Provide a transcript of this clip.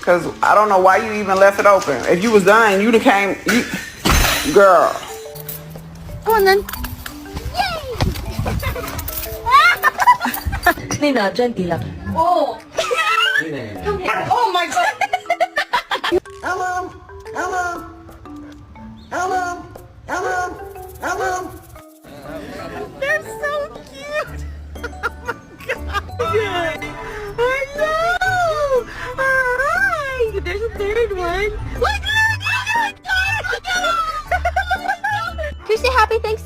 Cause I don't know why you even left it open. If you was done, you'd have came. Girl. Come on then. Nina, gently lang. Oh. Oh my god. Hello. Hello. Hello. Hello. Hello. They're so cute. Oh my god. Hello. Hi. There's a third one. Look, look, look, look, look. Can you say happy Thanksgiving?